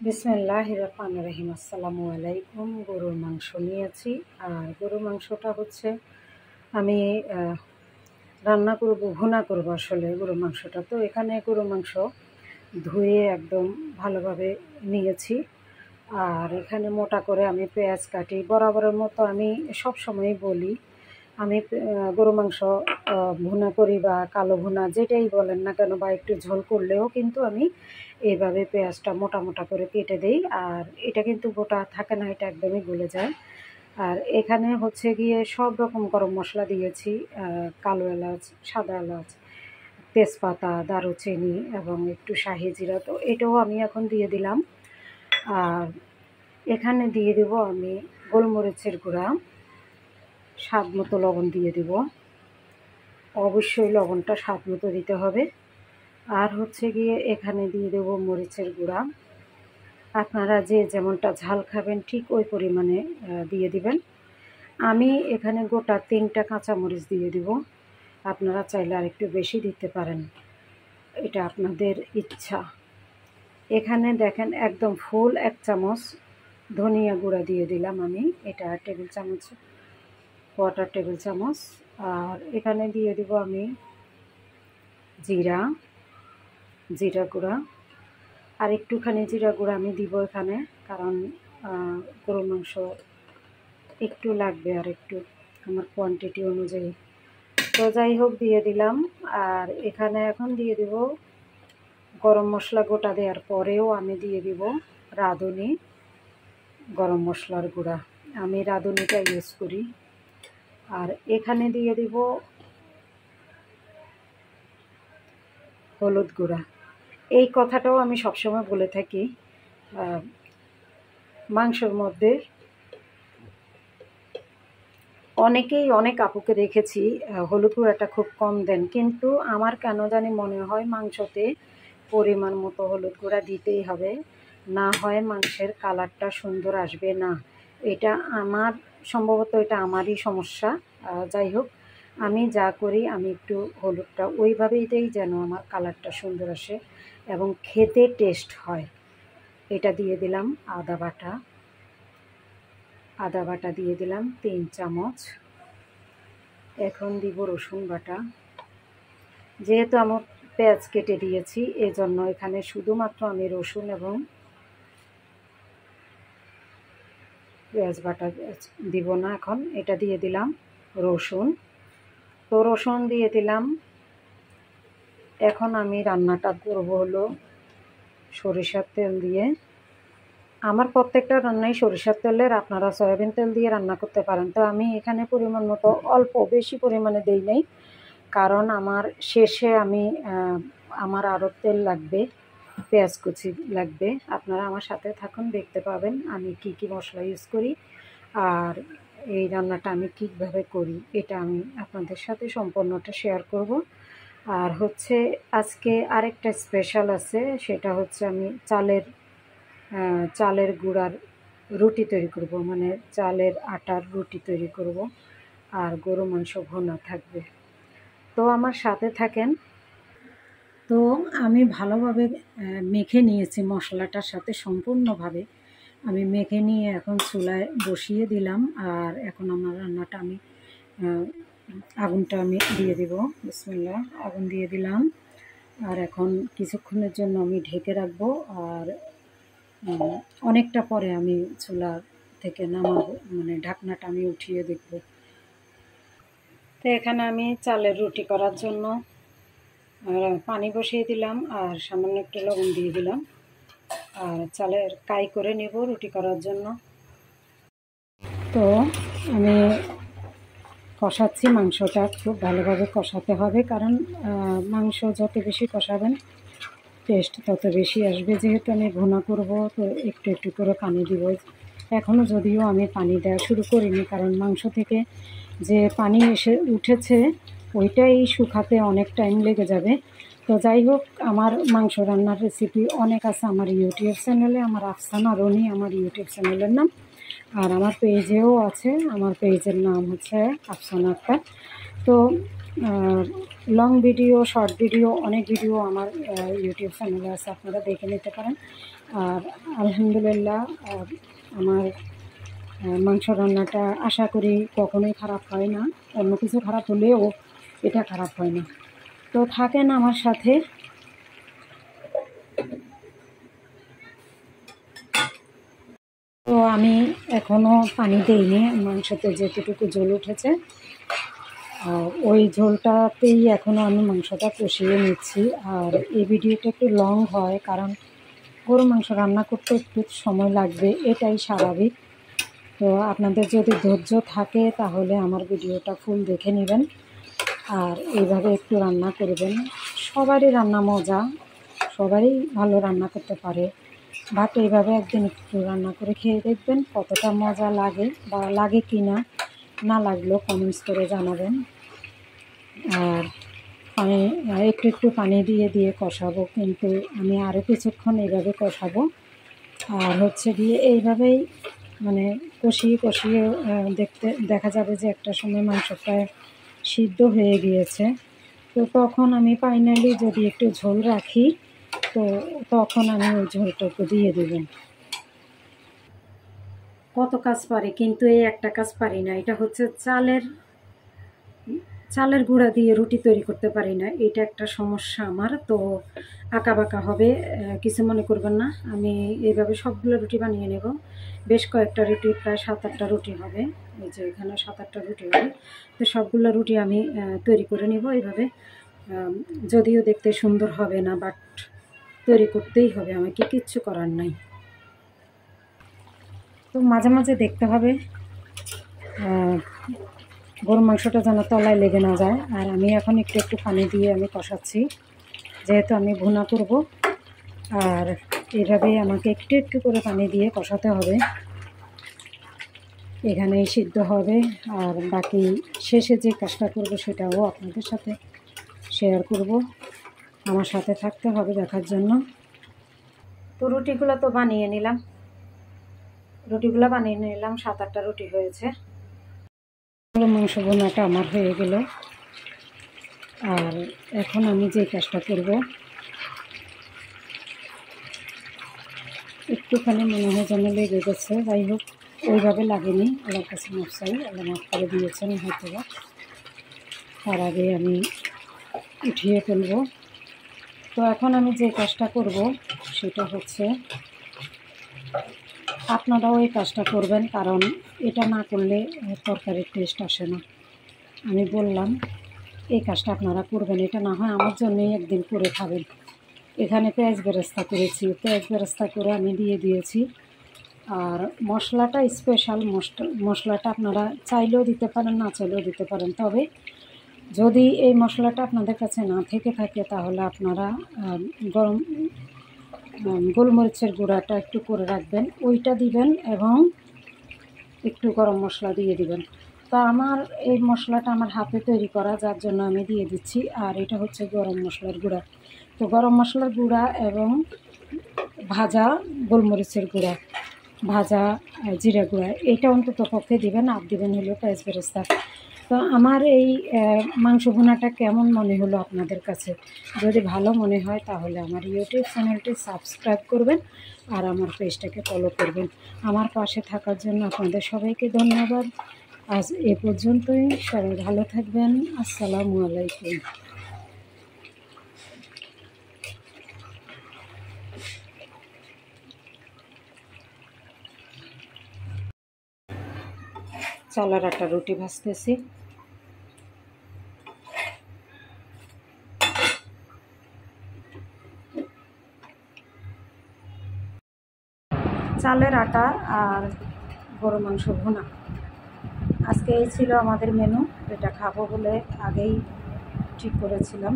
বিসমিল্লাহির রহমানির রহিম। আসসালামু আলাইকুম। গরুর মাংস নিয়েছি, আর গরুর মাংসটা হচ্ছে আমি রান্না করব, ভুনা করব আসলে গরুর মাংসটা। তো এখানে গরুর মাংস ধুয়ে একদম ভালোভাবে নিয়েছি, আর এখানে মোটা করে আমি পেঁয়াজ কাটি। বরাবরের মতো আমি সব সময়ই বলি, আমি গরু মাংস ভুনা করি বা কালো ভুনা যেটাই বলেন না কেন, বা একটু ঝোল করলেও কিন্তু আমি এইভাবে পেঁয়াজটা মোটা মোটা করে কেটে দিই। আর এটা কিন্তু গোটা থাকে না, এটা একদমই গলে যায়। আর এখানে হচ্ছে গিয়ে সব রকম গরম মশলা দিয়েছি, কালো এলাচ, সাদা এলাচ, তেজপাতা, দারুচিনি এবং একটু শাহি জিরা। তো এটাও আমি এখন দিয়ে দিলাম। আর এখানে দিয়ে দেব আমি গোলমরিচের গুঁড়া, স্বাদ মতো লবণ দিয়ে দেব। অবশ্যই লবণটা স্বাদ মতো দিতে হবে। আর হচ্ছে গিয়ে এখানে দিয়ে দেব মরিচের গুঁড়া। আপনারা যে যেমনটা ঝাল খাবেন ঠিক ওই পরিমাণে দিয়ে দিবেন। আমি এখানে গোটা 3টা কাঁচামরিচ দিয়ে দিব। আপনারা চাইলে আর একটু বেশি দিতে পারেন, এটা আপনাদের ইচ্ছা। এখানে দেখেন একদম ফুল 1 চামচ ধনিয়া গুঁড়া দিয়ে দিলাম আমি, এটা টেবিল চামচ, কোয়ার্টার টেবিল চামচ। আর এখানে দিয়ে দিব আমি জিরা গুঁড়া, আর একটুখানি জিরা গুঁড়া আমি দিব এখানে, কারণ গরুর মাংস একটু লাগবে আর একটু আমার কোয়ান্টিটি অনুযায়ী। তো যাই হোক দিয়ে দিলাম। আর এখানে এখন দিয়ে দিব গরম মশলা গোটা দেওয়ার পরেও আমি দিয়ে দিব রাঁধুনি গরম মশলার গুঁড়া, আমি রাঁধুনিটা ইউজ করি। আর এখানে দিয়ে দিব হলুদ গুঁড়া। এই কথাটাও আমি সবসময় বলে থাকি, মাংসের মধ্যে অনেকেই অনেক আপুকে দেখেছি হলুদ গুঁড়াটা খুব কম দেন, কিন্তু আমার কেন জানি মনে হয় মাংসতে পরিমাণ মতো হলুদ গুঁড়া দিতেই হবে, না হয় মাংসের কালারটা সুন্দর আসবে না। এটা আমার সম্ভবত এটা আমারই সমস্যা। যাই হোক, আমি যা করি আমি একটু হলুদটা ওইভাবেই দিই যেন আমার কালারটা সুন্দর আসে এবং খেতে টেস্ট হয়। এটা দিয়ে দিলাম আদা বাটা দিয়ে দিলাম 3 চামচ। এখন দিব রসুন বাটা। যেহেতু আমার পেঁয়াজ কেটে দিয়েছি, এজন্য এখানে শুধুমাত্র আমি রসুন এবং পেঁয়াজ বাটা দিব না, এখন এটা দিয়ে দিলাম রসুন। তো রসুন দিয়ে দিলাম। এখন আমি রান্নাটা করব হলো সরিষার তেল দিয়ে। আমার প্রত্যেকটা রান্নাই সরিষার তেলের, আপনারা সয়াবিন তেল দিয়ে রান্না করতে পারেন। তো আমি এখানে পরিমাণ মতো অল্প, বেশি পরিমাণে দেই নাই, কারণ আমার শেষে আমার আরও তেল লাগবে, পেঁয়াজ কুচি লাগবে। আপনারা আমার সাথে থাকুন, দেখতে পাবেন আমি কি কি মশলা ইউজ করি আর এই রান্নাটা আমি কীভাবে করি, এটা আমি আপনাদের সাথে সম্পূর্ণটা শেয়ার করব। আর হচ্ছে আজকে আরেকটা স্পেশাল আছে, সেটা হচ্ছে আমি চালের গুঁড়ার রুটি তৈরি করব, মানে চালের আটার রুটি তৈরি করব, আর গরু মাংস ভুনা থাকবে। তো আমার সাথে থাকেন। তো আমি ভালোভাবে মেখে নিয়েছি মশলাটার সাথে, সম্পূর্ণভাবে আমি মেখে নিয়ে এখন চুলায় বসিয়ে দিলাম। আর এখন আমার রান্নাটা আমি আগুনটা আমি দিয়ে দিব। বিসমিল্লাহ, আগুন দিয়ে দিলাম। আর এখন কিছুক্ষণের জন্য আমি ঢেকে রাখবো, আর অনেকটা পরে আমি চুলা থেকে নামাবো, মানে ঢাকনাটা আমি উঠিয়ে দেখব। তো এখানে আমি চালের রুটি করার জন্য পানি বসিয়ে দিলাম, আর সামান্য একটু লবণ দিয়ে দিলাম, আর চালের কাই করে নেব রুটি করার জন্য। তো আমি কষাচ্ছি, মাংসটা খুব ভালোভাবে কষাতে হবে, কারণ মাংস যত বেশি কষাবেন টেস্ট তত বেশি আসবে। যেহেতু আমি ভুনা করব, তো একটু একটু করে পানি দিব। এখনও যদিও আমি পানি দেওয়া শুরু করিনি, কারণ মাংস থেকে যে পানি এসে উঠেছে ওইটাই শুকাতে অনেক টাইম লেগে যাবে। তো যাই হোক, আমার মাংস রান্নার রেসিপি অনেক আছে আমার ইউটিউব চ্যানেলে, আমার আফসানা রনি আমার ইউটিউব চ্যানেলের নাম, আর আমার পেজেও আছে, আমার পেজের নাম হচ্ছে আফসানা আক্তার। তো লং ভিডিও, শর্ট ভিডিও, অনেক ভিডিও আমার ইউটিউব চ্যানেলে আছে, আপনারা দেখে নিতে পারেন। আর আলহামদুলিল্লাহ আমার মাংস রান্নাটা আশা করি কখনোই খারাপ হয় না, অন্য কিছু খারাপ হলেও এটা খারাপ হয় না। তো থাকেন আমার সাথে। তো আমি এখনও পানি দিইনি, মাংসতে যেটুকু ঝোল উঠেছে ওই ঝোলটাতেই এখনও আমি মাংসটা কষিয়ে নিচ্ছি। আর এই ভিডিওটা একটু লং হয় কারণ গরু মাংস রান্না করতে একটু সময় লাগবে, এটাই স্বাভাবিক। তো আপনাদের যদি ধৈর্য থাকে তাহলে আমার ভিডিওটা ফুল দেখে নেবেন আর এইভাবে একটু রান্না করবেন। সবারই রান্না মজা, সবারই ভালো রান্না করতে পারে, বাট এইভাবে একদিন একটু রান্না করে খেয়ে দেখবেন কতটা মজা লাগে, বা লাগে কি না, না লাগলেও কমেন্টস করে জানাবেন। আর পানি একটু একটু পানি দিয়ে দিয়ে কষাবো, কিন্তু আমি আরও কিছুক্ষণ এইভাবে কষাবো। আর হচ্ছে গিয়ে এইভাবেই মানে কষিয়ে কষিয়ে দেখা যাবে যে একটা সময় মাংস প্রায় সিদ্ধ হয়ে গিয়েছে। তো তখন আমি ফাইনালি যদি একটু ঝোল রাখি, তো তখন আমি ওই ঝোলটুকু দিয়ে দেবেন। কত কাজ পারি কিন্তু এই একটা কাজ পারি না, এটা হচ্ছে চালের গুঁড়া দিয়ে রুটি তৈরি করতে পারি না, এটা একটা সমস্যা আমার। তো আঁকা বাঁকা হবে, কিছু মনে করবেন না। আমি এইভাবে সবগুলো রুটি বানিয়ে নেব, বেশ কয়েকটা রুটি, প্রায় 7-8টা রুটি হবে। এই যে এখানে 7-8টা রুটি হবে। তো সবগুলো রুটি আমি তৈরি করে নেব এইভাবে। যদিও দেখতে সুন্দর হবে না, বাট তৈরি করতেই হবে, আমাকে কিচ্ছু করার নাই। তো মাঝে মাঝে দেখতে হবে গরুর মাংসটা যেন তলায় লেগে না যায়। আর আমি এখন একটু একটু পানি দিয়ে আমি কষাচ্ছি, যেহেতু আমি ভুনা করব। আর এভাবেই আমাকে একটু একটু করে পানি দিয়ে কষাতে হবে, এখানেই সিদ্ধ হবে। আর বাকি শেষে যে কাজটা করব সেটাও আপনাদের সাথে শেয়ার করব, আমার সাথে থাকতে হবে দেখার জন্য। তো রুটিগুলো তো বানিয়ে নিলাম, 7-8টা রুটি হয়েছে। মাংস ভুনাটা আমার হয়ে গেল। আর এখন আমি যে কাজটা করব, একটুখানি মনে হয় যেন লেগে গেছে, যাই হোক ওইভাবে লাগেনি, আল্লাহর কাছে মাফ চাই, আল্লাহ মাফ করে দিয়েছেন হয়তো বা। তার আগে আমি উঠিয়ে ফেলব। তো এখন আমি যে কাজটা করব সেটা হচ্ছে, আপনারাও এই কাজটা করবেন, কারণ এটা না করলে তরকারির টেস্ট আসে না। আমি বললাম এই কাজটা আপনারা করবেন, এটা না হয় আমার জন্যই একদিন করে খাবেন। এখানে পেঁয়াজ বেরেস্তা করেছি, পেঁয়াজ বেরেস্তা করে আমি দিয়ে দিয়েছি। আর মশলাটা স্পেশাল মশলাটা আপনারা চাইলেও দিতে পারেন, না চাইলেও দিতে পারেন। তবে যদি এই মশলাটা আপনাদের কাছে না থেকে থাকে তাহলে আপনারা গোলমরিচের গুঁড়াটা একটু করে রাখবেন, ওইটা দিবেন, এবং একটু গরম মশলা দিয়ে দিবেন। তো আমার এই মশলাটা আমার হাতে তৈরি করা, যার জন্য আমি দিয়ে দিচ্ছি। আর এটা হচ্ছে গরম মশলার গুঁড়া। তো গরম মশলার গুঁড়া এবং ভাজা গোলমরিচের গুঁড়া, ভাজা জিরা গুঁড়া, এটা অন্তত পক্ষে দিবেন। আর দিবেন হলো পেঁয়াজ বেরেস্তা। তো আমার এই মাংস ভুনাটা কেমন মনে হলো আপনাদের কাছে? যদি ভালো মনে হয় তাহলে আমার ইউটিউব চ্যানেলটি সাবস্ক্রাইব করবেন আর আমার পেজটাকে ফলো করবেন। আমার পাশে থাকার জন্য আপনাদের সবাইকে ধন্যবাদ। আজ এ পর্যন্তই, সবাই ভালো থাকবেন। আসসালামু আলাইকুম। চালের একটা রুটি ভাজতেছি। চালের আটা আর গরু মাংস ভুনা, আজকে এই ছিল আমাদের মেনু। এটা খাবো বলে আগেই ঠিক করেছিলাম।